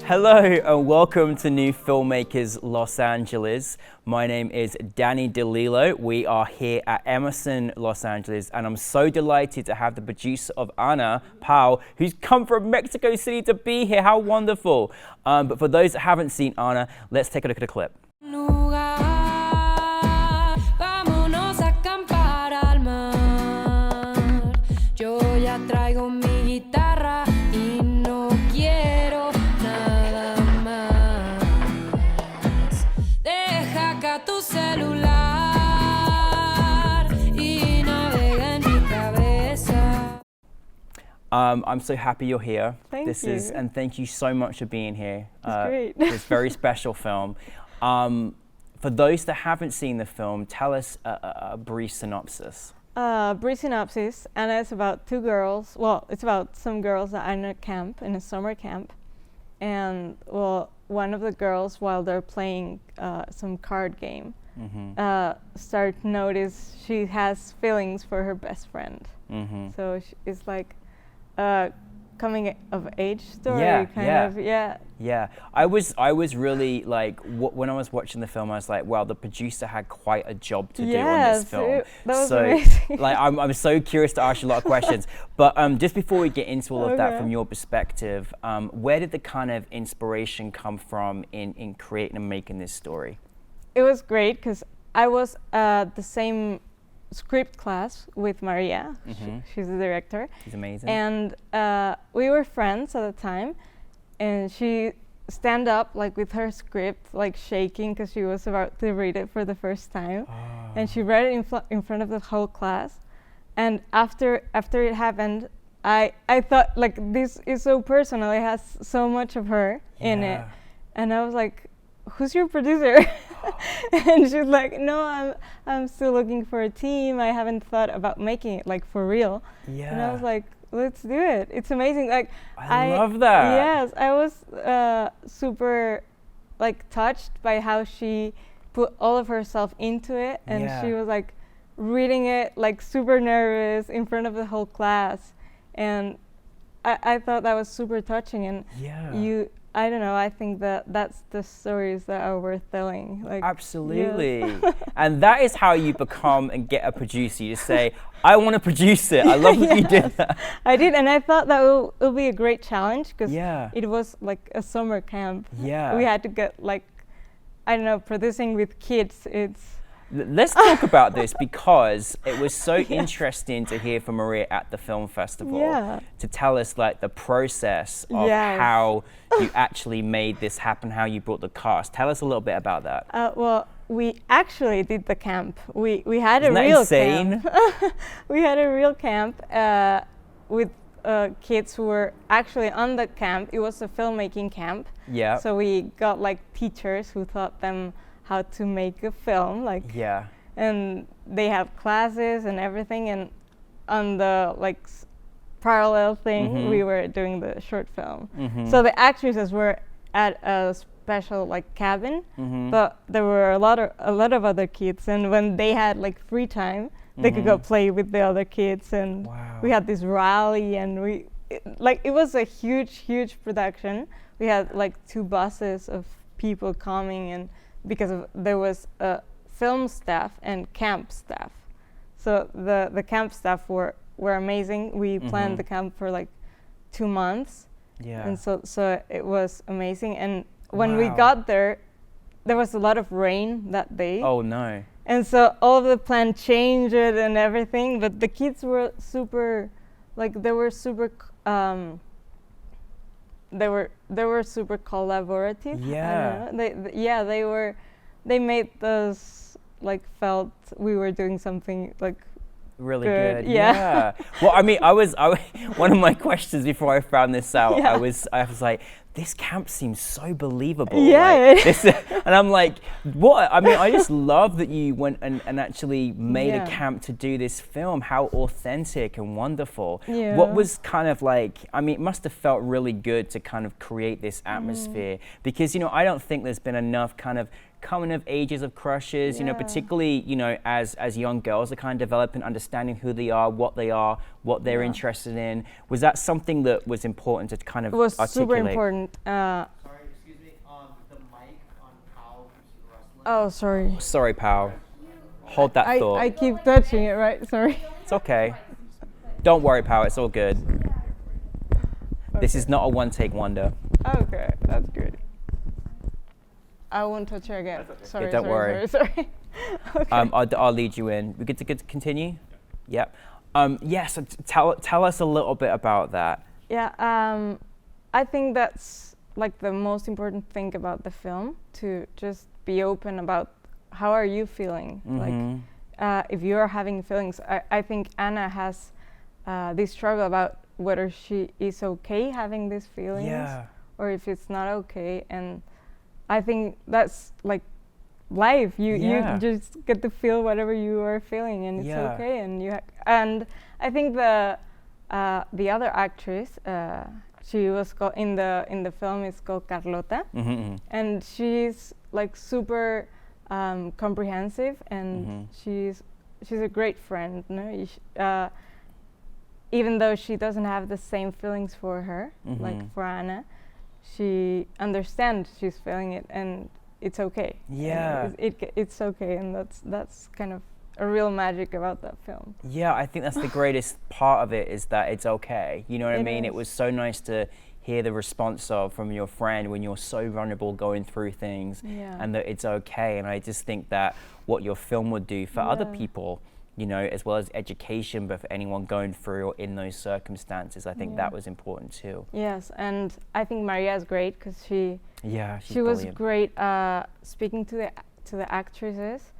Hello and welcome to New Filmmakers Los Angeles. My name is Danny De Lillo. We are here at Emerson, Los Angeles, and I'm so delighted to have the producer of Ana, Pau, who's come from Mexico City to be here. How wonderful. But for those that haven't seen Ana, let's take a look at a clip. I'm so happy you're here. Thank you. And thank you so much for being here. It's great. It's a very special film. For those that haven't seen the film, tell us a brief synopsis. Brief synopsis, and it's about two girls. Well, it's about some girls that are in a camp, in a summer camp. And, well, one of the girls, while they're playing some card game, start to notice she has feelings for her best friend. So it's like coming of age story, Yeah. I was really like, when I was watching the film, I was like, wow, the producer had quite a job to do on this film. That was amazing. Like, I'm so curious to ask you a lot of questions. But just before we get into all of that from your perspective, where did the kind of inspiration come from in creating and making this story? It was great because I was the same script class with Maria. She's the director. She's amazing. And we were friends at the time, and she stand up like with her script, like shaking because she was about to read it for the first time. And she read it in front of the whole class. And after it happened, I thought, like, this is so personal. It has so much of her in it. And I was like, who's your producer? And she's like, no, I'm still looking for a team. I haven't thought about making it like for real. And I was like, let's do it. It's amazing. Like, I love that. Yes, I was super like touched by how she put all of herself into it, and she was like reading it like super nervous in front of the whole class, and I thought that was super touching. And I don't know, I think that's the stories that are worth telling. Like, absolutely. And that is how you become and get a producer. You just say, I want to produce it. I love that you did that. I did, and I thought that will be a great challenge because it was like a summer camp. We had to get like, I don't know, producing with kids. Let's talk about this because it was so interesting to hear from Maria at the film festival to tell us like the process of how you actually made this happen, how you brought the cast. Tell us a little bit about that. Well, we actually did the camp. We had a real camp. We had a real camp with kids who were actually on the camp. It was a filmmaking camp. So we got like teachers who taught them how to make a film, like, and they have classes and everything, and on the like parallel thing we were doing the short film. So the actresses were at a special like cabin, but there were a lot of other kids, and when they had like free time they could go play with the other kids, and we had this rally, and it was a huge production. We had like 2 buses of people coming, and because there was film staff and camp staff. So the camp staff were amazing. We planned the camp for like 2 months. And so it was amazing. And when we got there was a lot of rain that day. Oh no. And so all of the plan changed and everything, but the kids were super, like they were super collaborative. They made us like felt we were doing something like really good. Well, I mean, one of my questions before I found this out, I was like, this camp seems so believable. And I'm like, what? I mean, I just love that you went and actually made a camp to do this film. How authentic and wonderful. What was kind of like, I mean, it must have felt really good to kind of create this atmosphere because, you know, I don't think there's been enough kind of coming of ages of crushes, you know, particularly, you know, as young girls are kind of developing, understanding who they are, what they're interested in. Was that something that was important to kind of articulate? It was super important. Oh, sorry. Sorry, pal. Hold that thought. I keep touching it, right? Sorry. It's okay. Don't worry, pal. It's all good. Okay. This is not a one-take wonder. Okay, that's good. I won't touch her again. Sorry, don't worry. Sorry. Okay. I'll lead you in. We good to continue? Yep. So tell us a little bit about that. Yeah, I think that's like the most important thing about the film, to just be open about how are you feeling. Like, if you're having feelings, I think Anna has this struggle about whether she is okay having these feelings or if it's not okay. And I think that's like life. You just get to feel whatever you are feeling, and it's okay. And and I think the other actress, she was called in the film, is called Carlota, and she's like super comprehensive, and she's a great friend. No? Even though she doesn't have the same feelings for her, like for Anna, she understands she's feeling it, and it's okay. Yeah, it's okay, and that's kind of a real magic about that film. Yeah, I think that's the greatest part of it, is that it's okay. You know what I mean? It was so nice to hear the response from your friend when you're so vulnerable going through things, and that it's okay. And I just think that what your film would do for other people, you know, as well as education, but for anyone going through or in those circumstances, I think that was important too. Yes, and I think Maria is great because she was great speaking to the actresses.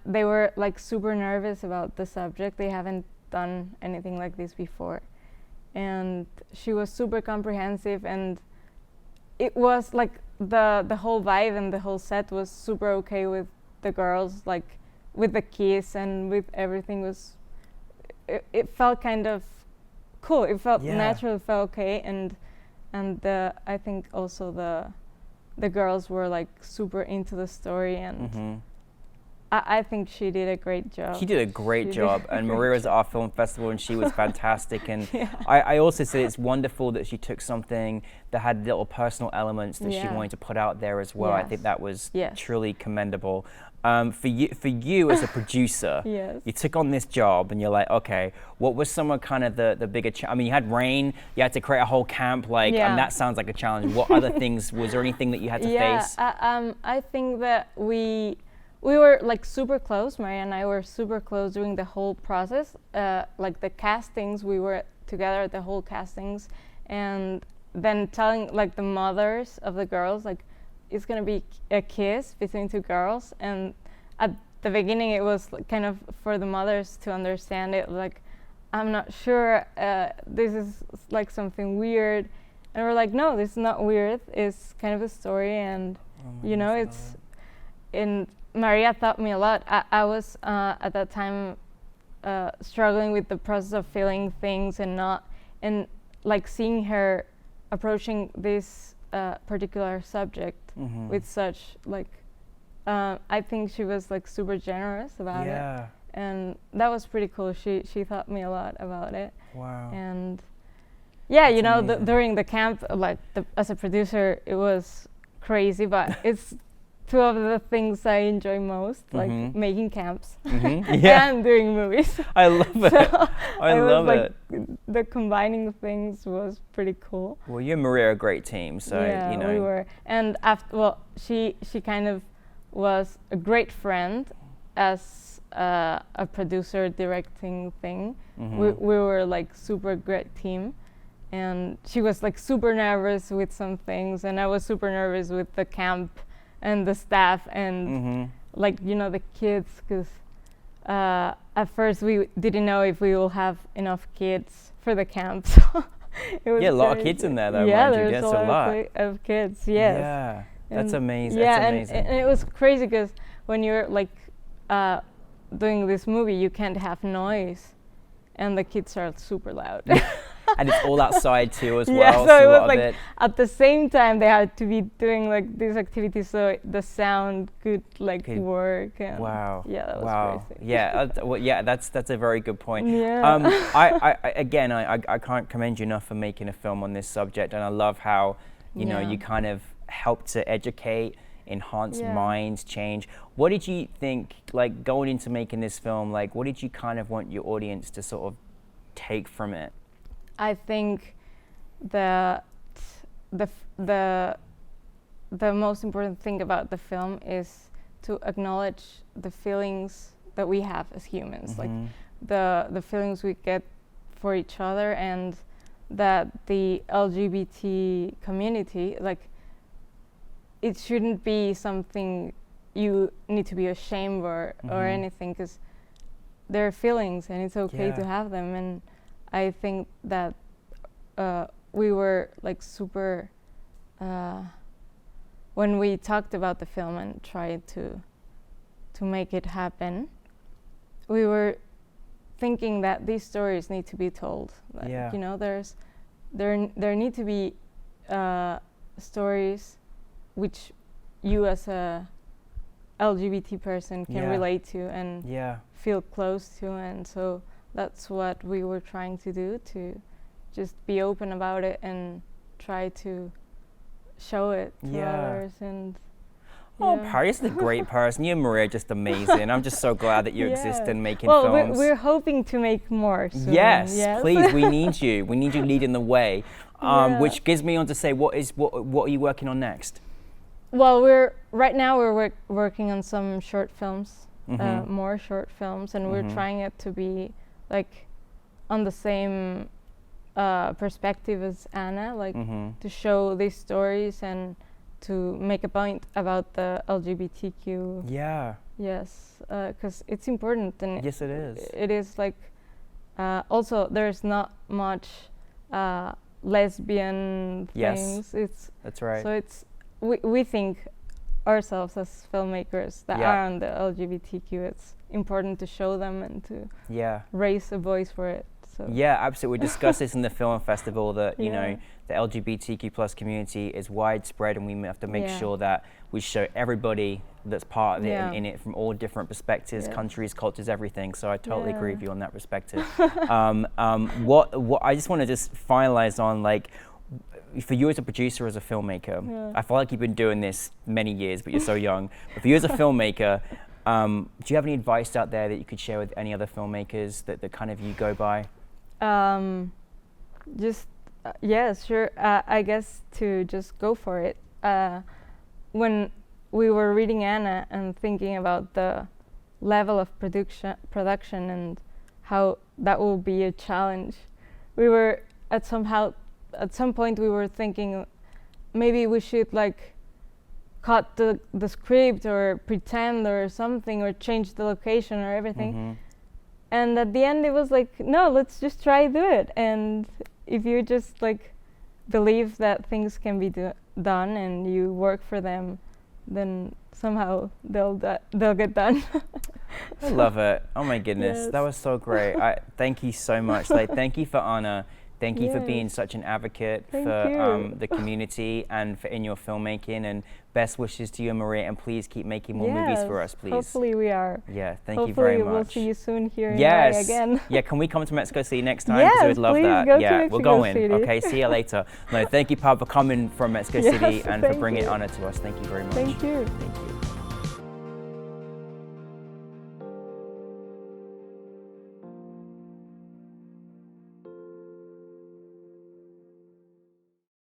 They were like super nervous about the subject. They haven't done anything like this before, and she was super comprehensive, and it was like the whole vibe and the whole set was super okay with the girls, like with the kiss and with everything. It felt kind of cool. It felt natural. It felt okay, and I think also the girls were like super into the story, and I think she did a great job. She did a great job, and Maria was at our film festival, and she was fantastic. And I also said it's wonderful that she took something that had little personal elements that she wanted to put out there as well. I think that was truly commendable. For you as a producer, you took on this job, and you're like, okay, what was some of kind of the bigger I mean, you had rain, you had to create a whole camp, like, and that sounds like a challenge. What other things, was there anything that you had to face? I think that we were like super close. Maria and I were super close during the whole process. Like the castings, we were together at the whole castings, and then telling like the mothers of the girls, like, it's gonna be a kiss between two girls. And at the beginning it was like kind of for the mothers to understand it, like, I'm not sure, this is like something weird. And we're like, no, this is not weird, it's kind of a story. And you know, it's, and Maria taught me a lot. I was at that time struggling with the process of feeling things and like seeing her approaching this particular subject with such like, I think she was like super generous about it, and that was pretty cool. She taught me a lot about it. Wow. And you know, during the camp, like as a producer, it was crazy, but it's two of the things I enjoy most, like making camps and doing movies. I love it. I love it. The combining things was pretty cool. Well, you and Maria are a great team, so you know. We were. And after, she kind of was a great friend as a producer directing thing. We were like super great team, and she was like super nervous with some things, and I was super nervous with the camp and the staff and like, you know, the kids, because at first we didn't know if we will have enough kids for the camp. So it was a lot of kids in there though. There's a lot of kids. Yeah, that's amazing. That's amazing. And it was crazy because when you're like doing this movie, you can't have noise, and the kids are super loud. And it's all outside too as well. So it was like at the same time they had to be doing like these activities so the sound could like work. And wow. Yeah, that was crazy. Yeah, that's a very good point. Yeah. I can't commend you enough for making a film on this subject, and I love how you know you kind of help to educate enhance minds, change. What did you think, like going into making this film, like what did you kind of want your audience to sort of take from it? I think the most important thing about the film is to acknowledge the feelings that we have as humans, like the feelings we get for each other, and that the LGBT community, like it shouldn't be something you need to be ashamed or anything, because they're feelings and it's okay to have them. And I think that we were like super when we talked about the film and tried to make it happen, we were thinking that these stories need to be told. Like, you know, there need to be stories which you as a LGBT person can relate to and feel close to, and so that's what we were trying to do, to just be open about it and try to show it to others. And Paris is a great person. You and Maria are just amazing. I'm just so glad that you exist and making films. Well, we're hoping to make more soon. Yes, please. We need you. We need you leading the way. Which gives me on to say, what are you working on next? Well, right now we're working on some short films, more short films, and we're trying it to be like on the same perspective as Anna, like to show these stories and to make a point about the LGBTQ. Yes, because it's important. And yes, it is. It is like also there's not much lesbian things. That's right. So we think ourselves as filmmakers that are on the LGBTQ, it's important to show them and to raise a voice for it. So yeah, absolutely. We discussed this in the film festival that you know the LGBTQ plus community is widespread, and we have to make sure that we show everybody that's part of it in it from all different perspectives, countries, cultures, everything. So I totally agree with you on that perspective. What I just want to just finalize on, like, for you as a producer, as a filmmaker, I feel like you've been doing this many years, but you're so young. But for you as a filmmaker, do you have any advice out there that you could share with any other filmmakers that kind of you go by? Sure. I guess to just go for it. When we were reading Anna and thinking about the level of production and how that will be a challenge, we were at some point we were thinking maybe we should like cut the script or pretend or something, or change the location or everything. And at the end it was like, no, let's just try do it. And if you just like believe that things can be done and you work for them, then somehow they'll get done. I love it. Oh my goodness, that was so great. Thank you so much. Like, thank you for Anna. Thank you for being such an advocate for the community and for in your filmmaking, and best wishes to you and Maria, and please keep making more movies for us, please. Hopefully we are. Yeah, thank you very much. Hopefully we'll see you soon here in LA again. Yeah, can we come to Mexico City next time? Because we'd love that. We're going. City. Okay, see you later. No, thank you, Pab, for coming from Mexico City and for bringing Anna to us. Thank you very much. Thank you. Thank you.